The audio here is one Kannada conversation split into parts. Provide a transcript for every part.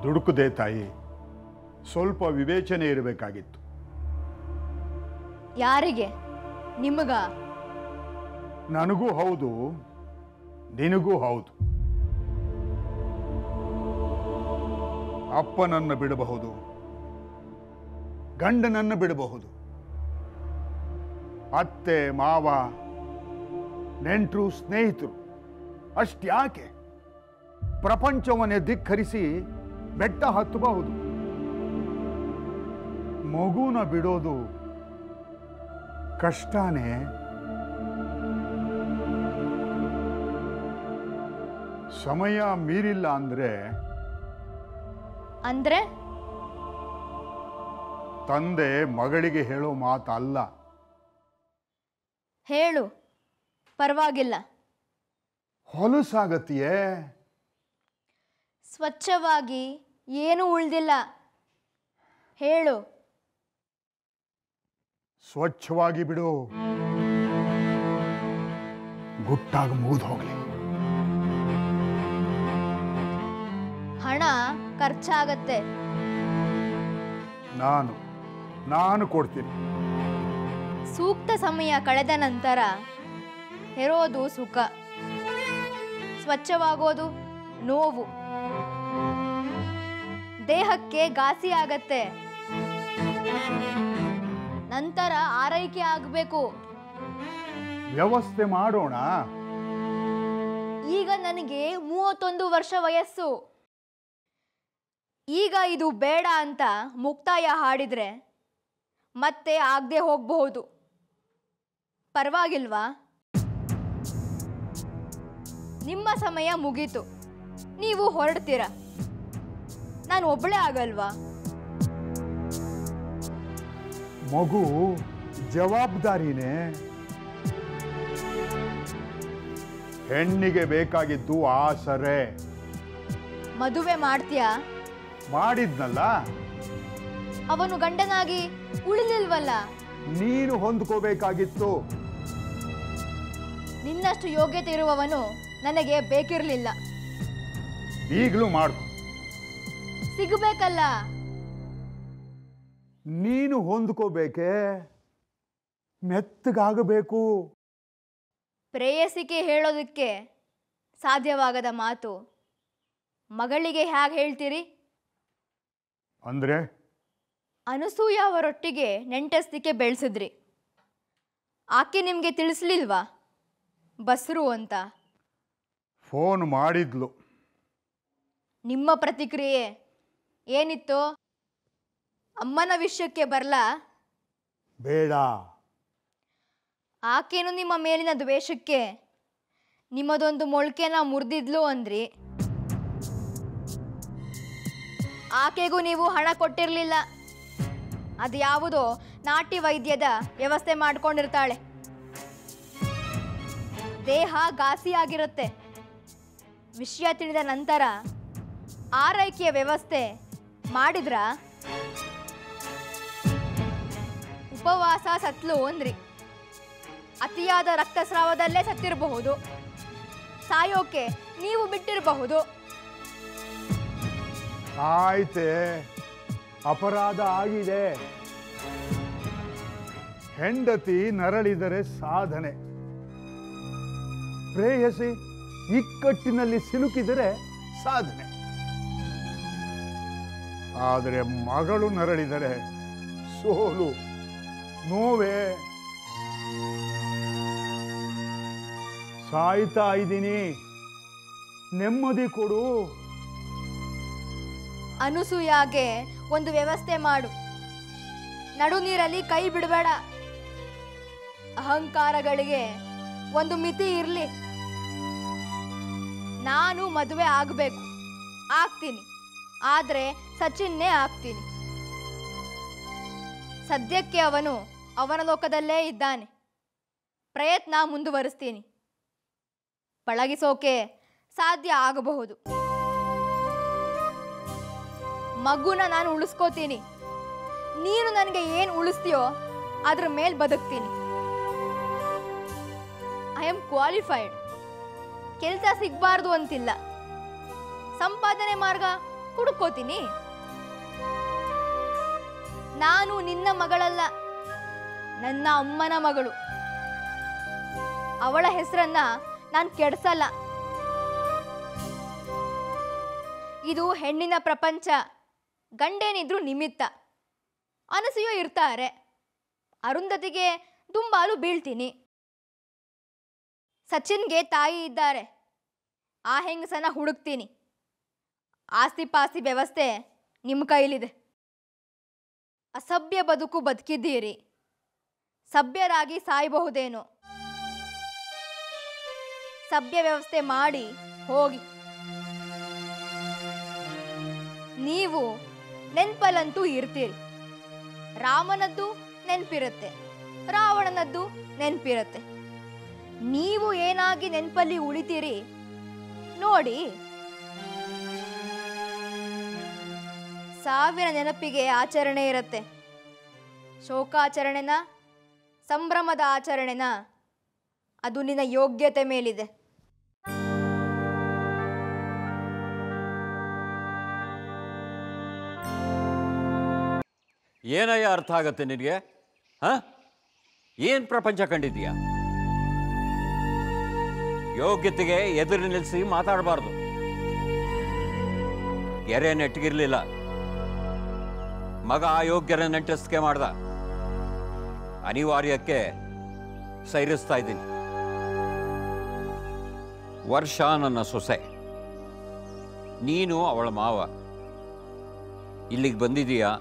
ದುಡುಕುದೇ ತಾಯಿ, ಸ್ವಲ್ಪ ವಿವೇಚನೆ ಇರಬೇಕಾಗಿತ್ತು. ಯಾರಿಗೆ? ನಿಮಗ? ನನಗೂ ಹೌದು, ನಿನಗೂ ಹೌದು. ಅಪ್ಪನನ್ನು ಬಿಡಬಹುದು, ಗಂಡನನ್ನು ಬಿಡಬಹುದು, ಅತ್ತೆ ಮಾವ ನೆಂಟರು ಸ್ನೇಹಿತರು ಅಷ್ಟ್ಯಾಕೆ ಪ್ರಪಂಚವನ್ನೇ ಧಿಕ್ಕರಿಸಿ ಬೆಟ್ಟ ಹತ್ತಬಹುದು. ಮಗುನ ಬಿಡೋದು ಕಷ್ಟನೇ. ಸಮಯ ಮೀರಿಲ್ಲ ಅಂದ್ರೆ ತಂದೆ ಮಗಳಿಗೆ ಹೇಳೋ ಮಾತಲ್ಲ. ಹೇಳು, ಪರವಾಗಿಲ್ಲ. ಹೊಲಸಾಗತ್ತೆಯೇ? ಸ್ವಚ್ಛವಾಗಿ ಏನೂ ಉಳ್ದಿಲ್ಲ, ಹೇಳು. ಸ್ವಚ್ಛವಾಗಿ ಬಿಡು, ಗುಟ್ಟಾಗಿ ಮುಗಿದು ಹೋಗಲಿ. ಹಣ ಖರ್ಚಾಗತ್ತೆ. ನಾನು ಕೊಡ್ತೀನಿ. ಸೂಕ್ತ ಸಮಯ ಕಳೆದ ನಂತರ ಹೆರೋದು ಸುಖ, ಸ್ವಚ್ಛವಾಗೋದು ನೋವು, ದೇಹಕ್ಕೆ ಘಾಸಿ ಆಗತ್ತೆ. ನಂತರ ಆರೈಕೆ ಆಗಬೇಕು. ವ್ಯವಸ್ಥೆ ಮಾಡೋಣ. ಈಗ ನನಗೆ 31 ವರ್ಷ ವಯಸ್ಸು. ಈಗ ಇದು ಬೇಡ ಅಂತ ಮುಕ್ತಾಯ ಹಾಡಿದ್ರೆ ಮತ್ತೆ ಆಗದೆ ಹೋಗಬಹುದು. ಪರವಾಗಿಲ್ವಾ? ನಿಮ್ಮ ಸಮಯ ಮುಗೀತು, ನೀವು ಹೊರಡ್ತೀರಾ. ನಾನು ಒಬ್ಬಳೇ ಆಗಲ್ವಾ? ಮಗು ಜವಾಬ್ದಾರಿನೇ. ಹೆಣ್ಣಿಗೆ ಬೇಕಾಗಿದ್ದು ಆಸರೆ. ಮದುವೆ ಮಾಡ್ತೀಯಾ? ಮಾಡಿದ್ನಲ್ಲ. ಅವನು ಗಂಡನಾಗಿ ಉಳಿಲಿಲ್ವಲ್ಲ. ನೀನು ಹೊಂದ್ಕೋಬೇಕಾಗಿತ್ತು. ನಿನ್ನಷ್ಟು ಯೋಗ್ಯತೆ ಇರುವವನು ನನಗೆ ಬೇಕಿರಲಿಲ್ಲ. ಈಗಲೂ ಮಾಡ್ಕೊ. ಸಿಗಬೇಕಲ್ಲ. ನೀನು ಹೊಂದ್ಕೋಬೇಕೆ? ಮೆತ್ತಗಾಗಬೇಕು. ಪ್ರೇಯಸಿಕೆ ಹೇಳೋದಕ್ಕೆ ಸಾಧ್ಯವಾಗದ ಮಾತು ಮಗಳಿಗೆ ಹೇಗೆ ಹೇಳ್ತೀರಿ? ಅಂದ್ರೆ ಅನಸೂಯ ಅವರೊಟ್ಟಿಗೆ ನೆಂಟಸ್ತಿಕೆ ಬೆಳೆಸಿದ್ರಿ. ಆಕೆ ನಿಮಗೆ ತಿಳಿಸ್ಲಿಲ್ವಾ ಬಸ್ರು ಅಂತ? ಫೋನ್ ಮಾಡಿದ್ಲು. ನಿಮ್ಮ ಪ್ರತಿಕ್ರಿಯೆ ಏನಿತ್ತು? ಅಮ್ಮನ ವಿಷಯಕ್ಕೆ ಬರಲಾ? ಬೇಡ. ಆಕೆನು ನಿಮ್ಮ ಮೇಲಿನ ದ್ವೇಷಕ್ಕೆ ನಿಮ್ಮದೊಂದು ಮೊಳಕೆನ ಮುರಿದಿದ್ಲು ಅಂದ್ರಿ. ಆಕೆಗೂ ನೀವು ಹಣ ಕೊಟ್ಟಿರಲಿಲ್ಲ. ಅದು ಯಾವುದೋ ನಾಟಿ ವೈದ್ಯದ ವ್ಯವಸ್ಥೆ ಮಾಡ್ಕೊಂಡಿರ್ತಾಳೆ. ದೇಹ ಘಾಸಿಯಾಗಿರುತ್ತೆ. ವಿಷಯ ತಿಳಿದ ನಂತರ ಆರೈಕೆಯ ವ್ಯವಸ್ಥೆ ಮಾಡಿದ್ರ? ಉಪವಾಸ ಸತ್ಲು ಅಂದ್ರಿ. ಅತಿಯಾದ ರಕ್ತಸ್ರಾವದಲ್ಲೇ ಸತ್ತಿರಬಹುದು. ಸಾಯೋಕೆ ನೀವು ಬಿಟ್ಟಿರಬಹುದು. ಆಯ್ತೆ, ಅಪರಾಧ ಆಗಿದೆ. ಹೆಂಡತಿ ನರಳಿದರೆ ಸಾಧನೆ, ಪ್ರೇಯಸಿ ಇಕ್ಕಟ್ಟಿನಲ್ಲಿ ಸಿಲುಕಿದರೆ ಸಾಧನೆ. ಆದರೆ ಮಗಳು ನರಳಿದರೆ ಸೋಲು, ನೋವೇ. ಸಾಯ್ತಾ ಇದ್ದೀನಿ, ನೆಮ್ಮದಿ ಕೊಡು. ಅನುಸೂಯಾಗೆ ಒಂದು ವ್ಯವಸ್ಥೆ ಮಾಡು. ನಡು ನೀರಲ್ಲಿ ಕೈ ಬಿಡಬೇಡ. ಅಹಂಕಾರಗಳಿಗೆ ಒಂದು ಮಿತಿ ಇರಲಿ. ನಾನು ಮದುವೆ ಆಗಬೇಕು, ಆಗ್ತೀನಿ. ಆದರೆ ಸಚಿನ್ನೇ ಆಗ್ತೀನಿ. ಸದ್ಯಕ್ಕೆ ಅವನು ಅವನ ಲೋಕದಲ್ಲೇ ಇದ್ದಾನೆ. ಪ್ರಯತ್ನ ಮುಂದುವರಿಸ್ತೀನಿ. ಪಳಗಿಸೋಕೆ ಸಾಧ್ಯ ಆಗಬಹುದು. ಮಗುನ ನಾನು ಉಳಿಸ್ಕೋತೀನಿ. ನೀನು ನನಗೆ ಏನು ಉಳಿಸ್ತೀಯೋ ಅದ್ರ ಮೇಲೆ ಬದುಕ್ತೀನಿ. I am qualified. ಕೆಲಸ ಸಿಗಬಾರ್ದು ಅಂತಿಲ್ಲ. ಸಂಪಾದನೆ ಮಾರ್ಗ ಹುಡುಕೋತೀನಿ. ನಾನು ನಿನ್ನ ಮಗಳಲ್ಲ, ನನ್ನ ಅಮ್ಮನ ಮಗಳು. ಅವಳ ಹೆಸರನ್ನ ನಾನು ಕೆಡಿಸಲ್ಲ. ಇದು ಹೆಣ್ಣಿನ ಪ್ರಪಂಚ. ಗಂಡೇನಿದ್ರು ನಿಮಿತ್ತ. ಅನಸೂಯ ಇರ್ತಾರೆ. ಅರುಂಧತಿಗೆ ದುಂಬಾಲು ಬೀಳ್ತೀನಿ. ಸಚಿನ್ಗೆ ತಾಯಿ ಇದ್ದಾರೆ. ಆ ಹೆಂಗಸನ ಹುಡುಕ್ತೀನಿ. ಆಸ್ತಿ ಪಾಸ್ತಿ ವ್ಯವಸ್ಥೆ ನಿಮ್ಮ ಕೈಲಿದೆ. ಅಸಭ್ಯ ಬದುಕು ಬದುಕಿದ್ದೀರಿ. ಸಭ್ಯರಾಗಿ ಸಾಯಬಹುದೇನೋ. ಸಭ್ಯ ವ್ಯವಸ್ಥೆ ಮಾಡಿ ಹೋಗಿ. ನೀವು ನೆನ್ಪಲ್ಲಂತೂ ಇರ್ತೀರಿ. ರಾಮನದ್ದು ನೆನಪಿರುತ್ತೆ, ರಾವಣನದ್ದು ನೆನಪಿರುತ್ತೆ. ನೀವು ಏನಾಗಿ ನೆನಪಲ್ಲಿ ಉಳಿತೀರಿ ನೋಡಿ. ಸಾವಿನ ನೆನಪಿಗೆ ಆಚರಣೆ ಇರುತ್ತೆ. ಶೋಕಾಚರಣೆನ, ಸಂಭ್ರಮದ ಆಚರಣೆನ, ಅದು ನಿನ್ನ ಯೋಗ್ಯತೆ ಮೇಲಿದೆ. ಏನಯ್ಯ ಅರ್ಥ ಆಗತ್ತೆ ನಿನಗೆ? ಹಾಂ, ಏನು ಪ್ರಪಂಚ ಕಂಡಿದ್ದೀಯ? ಯೋಗ್ಯತೆಗೆ ಎದುರು ನಿಲ್ಲಿಸಿ ಮಾತಾಡಬಾರ್ದು. ಗೆರೆ ನೆಟ್ಟಗಿರ್ಲಿಲ್ಲ. ಮಗ ಅಯೋಗ್ಯರ ನೆಂಟಸ್ಕೆ ಮಾಡ್ದ. ಅನಿವಾರ್ಯಕ್ಕೆ ಸೈರಿಸ್ತಾ ಇದ್ದೀನಿ. ವರ್ಷ ನನ್ನ ಸೊಸೆ, ನೀನು ಅವಳ ಮಾವ. ಇಲ್ಲಿಗೆ ಬಂದಿದೀಯಾ,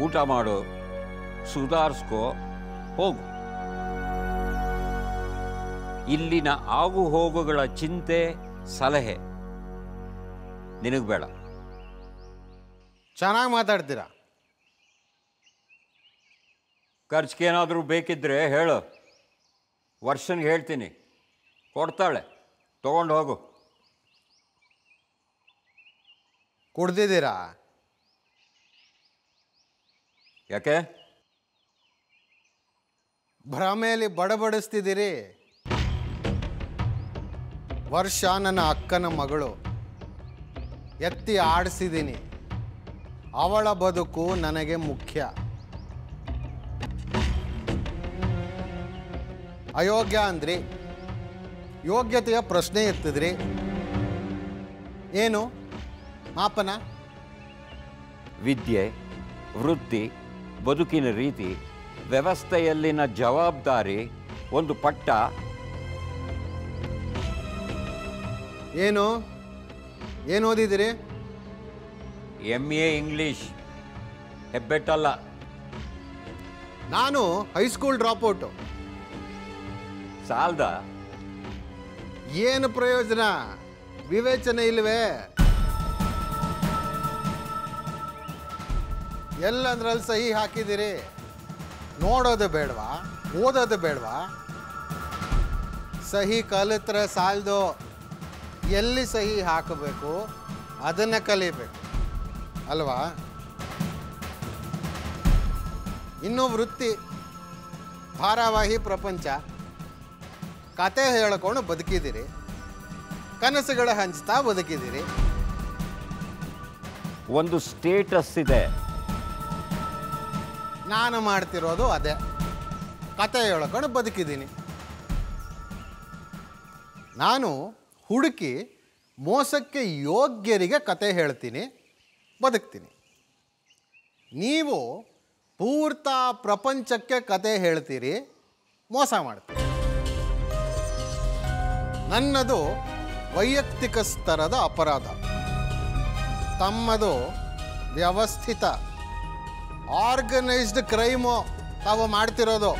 ಊಟ ಮಾಡು, ಸುಧಾರಿಸ್ಕೋ, ಹೋಗು. ಇಲ್ಲಿನ ಆಗು ಹೋಗುಗಳ ಚಿಂತೆ ಸಲಹೆ ನಿನಗೆ ಬೇಡ. ಚೆನ್ನಾಗಿ ಮಾತಾಡ್ತೀರಾ. ಖರ್ಚಿಗೇನಾದರೂ ಬೇಕಿದ್ರೆ ಹೇಳು, ವರ್ಷನ್ಗೆ ಹೇಳ್ತೀನಿ, ಕೊಡ್ತಾಳೆ, ತಗೊಂಡು ಹೋಗು. ಕುಡ್ದಿದ್ದೀರಾ? ಯಾಕೆ? ಭ್ರಮೆಯಲ್ಲಿ ಬಡಬಡಿಸ್ತಿದ್ದೀರಿ. ವರ್ಷ ನನ್ನ ಅಕ್ಕನ ಮಗಳು. ಎತ್ತಿ ಆಡಿಸಿದ್ದೀನಿ. ಅವಳ ಬದುಕು ನನಗೆ ಮುಖ್ಯ. ಅಯೋಗ್ಯ ಅಂದ್ರಿ, ಯೋಗ್ಯತೆಯ ಪ್ರಶ್ನೆ ಎತ್ತಿದ್ರಿ. ಏನು ಮಾಪನ? ವಿದ್ಯೆ, ವೃತ್ತಿ, ಬದುಕಿನ ರೀತಿ, ವ್ಯವಸ್ಥೆಯಲ್ಲಿನ ಜವಾಬ್ದಾರಿ, ಒಂದು ಪಟ್ಟ. ಏನು ಓದಿದಿರಿ? MA English. ಹೆಬ್ಬೆಟ್ಟಲ್ಲ. ನಾನು ಹೈಸ್ಕೂಲ್ ಡ್ರಾಪ್ಔಟು. ಸಾಲ್ದ? ಏನು ಪ್ರಯೋಜನ? ವಿವೇಚನೆ ಇಲ್ವೇ? ಎಲ್ಲಂದ್ರಲ್ಲಿ ಸಹಿ ಹಾಕಿದ್ದೀರಿ. ನೋಡೋದು ಬೇಡವಾ? ಓದೋದು ಬೇಡವಾ? ಸಹಿ ಕಲಿತ್ರೆ ಸಾಲದು. ಎಲ್ಲಿ ಸಹಿ ಹಾಕಬೇಕು ಅದನ್ನು ಕಲಿಬೇಕು ಅಲ್ವಾ? ಇನ್ನೂ ವೃತ್ತಿ, ಧಾರಾವಾಹಿ ಪ್ರಪಂಚ, ಕತೆ ಹೇಳ್ಕೊಂಡು ಬದುಕಿದ್ದೀರಿ, ಕನಸುಗಳ ಹಂಚ್ತಾ ಬದುಕಿದ್ದೀರಿ. ಒಂದು ಸ್ಟೇಟಸ್ ಇದೆ. ನಾನು ಮಾಡ್ತಿರೋದು ಅದೇ, ಕತೆ ಹೇಳ್ಕೊಂಡು ಬದುಕಿದ್ದೀನಿ. ನಾನು ಹುಡುಕಿ ಮೋಸಕ್ಕೆ ಯೋಗ್ಯರಿಗೆ ಕತೆ ಹೇಳ್ತೀನಿ, ಬದುಕ್ತೀನಿ. ನೀವು ಪೂರ್ತ ಪ್ರಪಂಚಕ್ಕೆ ಕತೆ ಹೇಳ್ತೀರಿ, ಮೋಸ ಮಾಡ್ತೀರಿ. ನನ್ನದು ವೈಯಕ್ತಿಕ ಸ್ತರದ ಅಪರಾಧ, ತಮ್ಮದು ವ್ಯವಸ್ಥಿತ ಆರ್ಗನೈಸ್ಡ್ ಕ್ರೈಮು ತಾವು ಮಾಡ್ತಿರೋದು.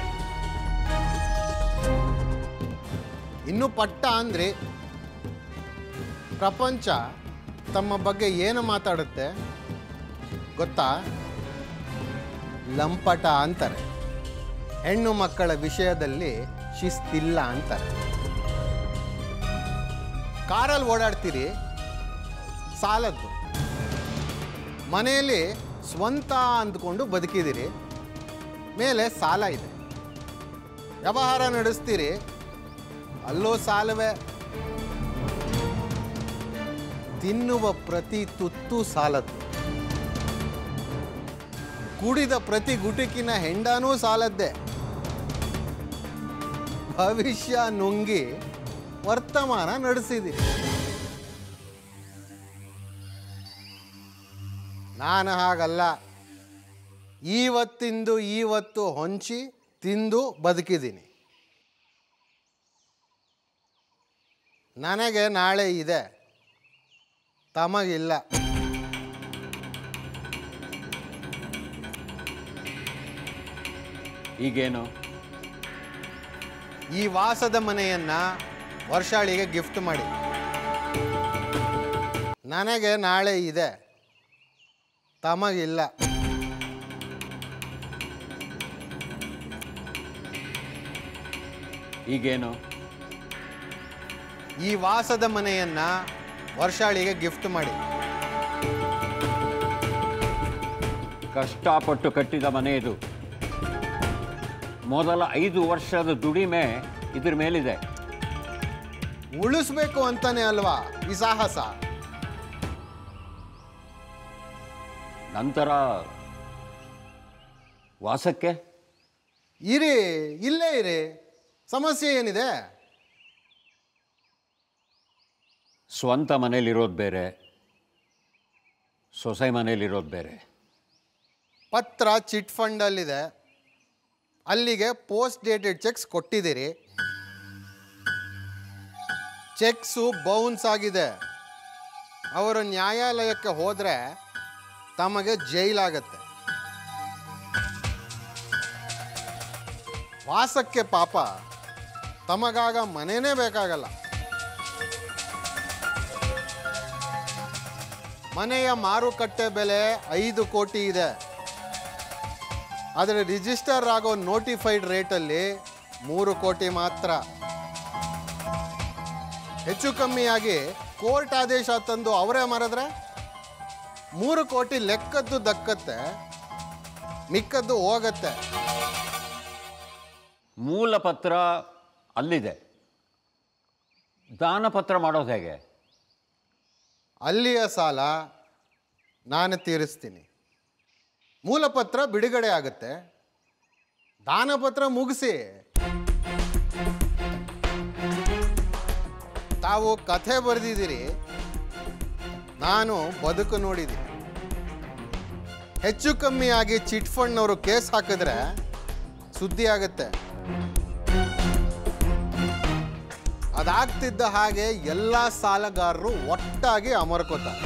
ಇನ್ನು ಪಟ್ಟ ಅಂದ್ರಿ. ಪ್ರಪಂಚ ತಮ್ಮ ಬಗ್ಗೆ ಏನು ಮಾತಾಡುತ್ತೆ ಗೊತ್ತಾ? ಲಂಪಟ ಅಂತಾರೆ. ಹೆಣ್ಣು ಮಕ್ಕಳ ವಿಷಯದಲ್ಲಿ ಶಿಸ್ತಿಲ್ಲ ಅಂತಾರೆ. ಕಾರಲ್ಲಿ ಓಡಾಡ್ತೀರಿ, ಸಾಲದ್ದು. ಮನೆಯಲ್ಲಿ ಸ್ವಂತ ಅಂದ್ಕೊಂಡು ಬದುಕಿದ್ದೀರಿ, ಮೇಲೆ ಸಾಲ ಇದೆ. ವ್ಯವಹಾರ ನಡೆಸ್ತೀರಿ, ಅಲ್ಲೂ ಸಾಲವೇ. ತಿನ್ನುವ ಪ್ರತಿ ತುತ್ತು ಸಾಲದ್ದು. ಕುಡಿದ ಪ್ರತಿ ಗುಟುಕಿನ ಹೆಂಡನೂ ಸಾಲದ್ದೇ. ಭವಿಷ್ಯ ನುಂಗಿ ವರ್ತಮಾನ ನಡೆಸಿದಿರಿ. ನಾನು ಹಾಗಲ್ಲ. ಇವತ್ತಿಂದು ಇವತ್ತು ಹೊಂಚಿ ತಿಂದು ಬದುಕಿದ್ದೀನಿ. ನನಗೆ ನಾಳೆ ಇದೆ, ತಮಗಿಲ್ಲ. ಈಗೇನು? ಈ ವಾಸದ ಮನೆಯನ್ನ ವರ್ಷಾಳಿಗೆ ಗಿಫ್ಟ್ ಮಾಡಿ. ನನಗೆ ನಾಳೆ ಇದೆ, ತಮಗಿಲ್ಲ. ಈಗೇನು? ಈ ವಾಸದ ಮನೆಯನ್ನ ವರ್ಷಾಳಿಗೆ ಗಿಫ್ಟ್ ಮಾಡಿ. ಕಷ್ಟಪಟ್ಟು ಕಟ್ಟಿದ ಮನೆ ಇದು. ಮೊದಲ 5 ವರ್ಷದ ದುಡಿಮೆ ಇದ್ರ ಮೇಲಿದೆ. ಉಳಿಸ್ಬೇಕು ಅಂತಾನೆ ಅಲ್ವಾ ಈ ಸಾಹಸ? ನಂತರ ವಾಸಕ್ಕೆ ಇರಿ, ಇಲ್ಲೇ ಇರಿ. ಸಮಸ್ಯೆ ಏನಿದೆ? ಸ್ವಂತ ಮನೇಲಿರೋದು ಬೇರೆ, ಸೊಸೆ ಮನೇಲಿರೋದು ಬೇರೆ. ಪತ್ರ ಚಿಟ್ ಫಂಡಲ್ಲಿದೆ, ಅಲ್ಲಿಗೆ ಪೋಸ್ಟ್ ಡೇಟೆಡ್ ಚೆಕ್ಸ್ ಕೊಟ್ಟಿದ್ದೀರಿ. ಚೆಕ್ಸು ಬೌನ್ಸ್ ಆಗಿದೆ. ಅವರು ನ್ಯಾಯಾಲಯಕ್ಕೆ ಹೋದರೆ ತಮಗೆ ಜೈಲಾಗತ್ತೆ. ವಾಸಕ್ಕೆ ಪಾಪ ತಮಗಾಗ ಮನೆಯೇ ಬೇಕಾಗಲ್ಲ. ಮನೆಯ ಮಾರುಕಟ್ಟೆ ಬೆಲೆ 5 ಕೋಟಿ ಇದೆ. ಆದರೆ ರಿಜಿಸ್ಟರ್ ಆಗೋ ನೋಟಿಫೈಡ್ ರೇಟಲ್ಲಿ 3 ಕೋಟಿ ಮಾತ್ರ. ಹೆಚ್ಚು ಕಮ್ಮಿಯಾಗಿ ಕೋರ್ಟ್ ಆದೇಶ ತಂದು ಅವರೇ ಮರೆದ್ರೆ 3 ಕೋಟಿ ಲೆಕ್ಕದ್ದು ದಕ್ಕತ್ತೆ, ಮಿಕ್ಕದ್ದು ಹೋಗತ್ತೆ. ಮೂಲ ಪತ್ರ ಅಲ್ಲಿದೆ, ದಾನಪತ್ರ ಮಾಡೋದು ಹೇಗೆ? ಅಲ್ಲಿಯ ಸಾಲ ನಾನು ತೀರಿಸ್ತೀನಿ. ಮೂಲಪತ್ರ ಬಿಡುಗಡೆ ಆಗುತ್ತೆ, ದಾನಪತ್ರ ಮುಗಿಸಿ. ತಾವು ಕಥೆ ಬರೆದಿದ್ದೀರಿ, ನಾನು ಬದುಕು ನೋಡಿದ್ದೀನಿ. ಹೆಚ್ಚು ಕಮ್ಮಿಯಾಗಿ ಚಿಟ್ ಫಂಡ್ನವರು ಕೇಸ್ ಹಾಕಿದ್ರೆ ಸುದ್ದಿ ಆಗುತ್ತೆ. ಅದಾಗ್ತಿದ್ದ ಹಾಗೆ ಎಲ್ಲ ಸಾಲಗಾರರು ಒಟ್ಟಾಗಿ ಅಮರ್ಕೋತಾರೆ.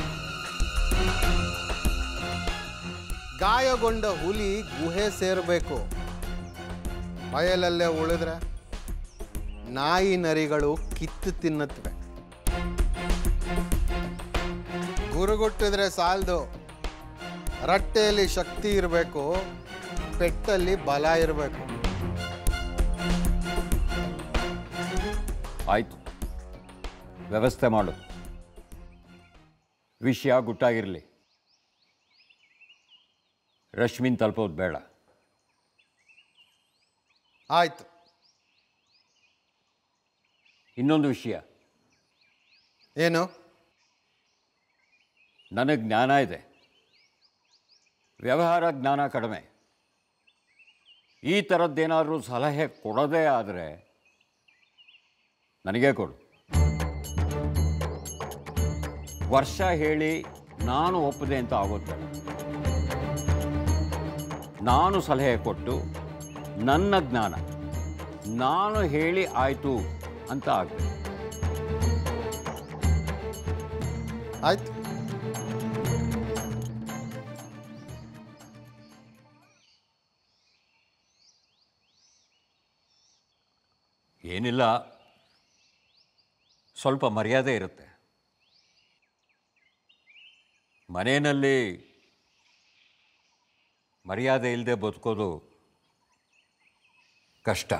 ಗಾಯಗೊಂಡ ಹುಲಿ ಗುಹೆ ಸೇರಬೇಕು, ಬಯಲಲ್ಲೇ ಉಳಿದ್ರೆ ನಾಯಿ ನರಿಗಳು ಕಿತ್ತು ತಿನ್ನತ್ವೆ. ಗುರುಗುಟ್ಟಿದ್ರೆ ಸಾಲದು, ರಟ್ಟೆಯಲ್ಲಿ ಶಕ್ತಿ ಇರಬೇಕು, ಪೆಟ್ಟಲ್ಲಿ ಬಲ ಇರಬೇಕು. ಆಯ್ತು, ವ್ಯವಸ್ಥೆ ಮಾಡು. ವಿಷಯ ಗುಟ್ಟಾಗಿರಲಿ. ರಶ್ಮಿನ್ ತಲುಪೋದು ಬೇಡ. ಆಯ್ತು. ಇನ್ನೊಂದು ವಿಷಯ, ಏನು? ನನಗೆ ಜ್ಞಾನ ಇದೆ, ವ್ಯವಹಾರ ಜ್ಞಾನ ಕಡಿಮೆ. ಈ ಥರದ್ದೇನಾದರೂ ಸಲಹೆ ಕೊಡೋದೇ ಆದರೆ ನನಗೇ ಕೊಡು. ವರ್ಷ ಹೇಳಿ ನಾನು ಒಪ್ಪದೆ ಅಂತ ಆಗೋದು. ನಾನು ಸಲಹೆ ಕೊಟ್ಟು ನನ್ನ ಜ್ಞಾನ ನಾನು ಹೇಳಿ ಆಯಿತು ಅಂತ ಆಗಬೇಕು. ಆಯ್ತು. ಏನಿಲ್ಲ, ಸ್ವಲ್ಪ ಮರ್ಯಾದೆ ಇರುತ್ತೆ. ಮನೆಯಲ್ಲಿ ಮರ್ಯಾದೆ ಇಲ್ಲದೆ ಬದುಕೋದು ಕಷ್ಟ.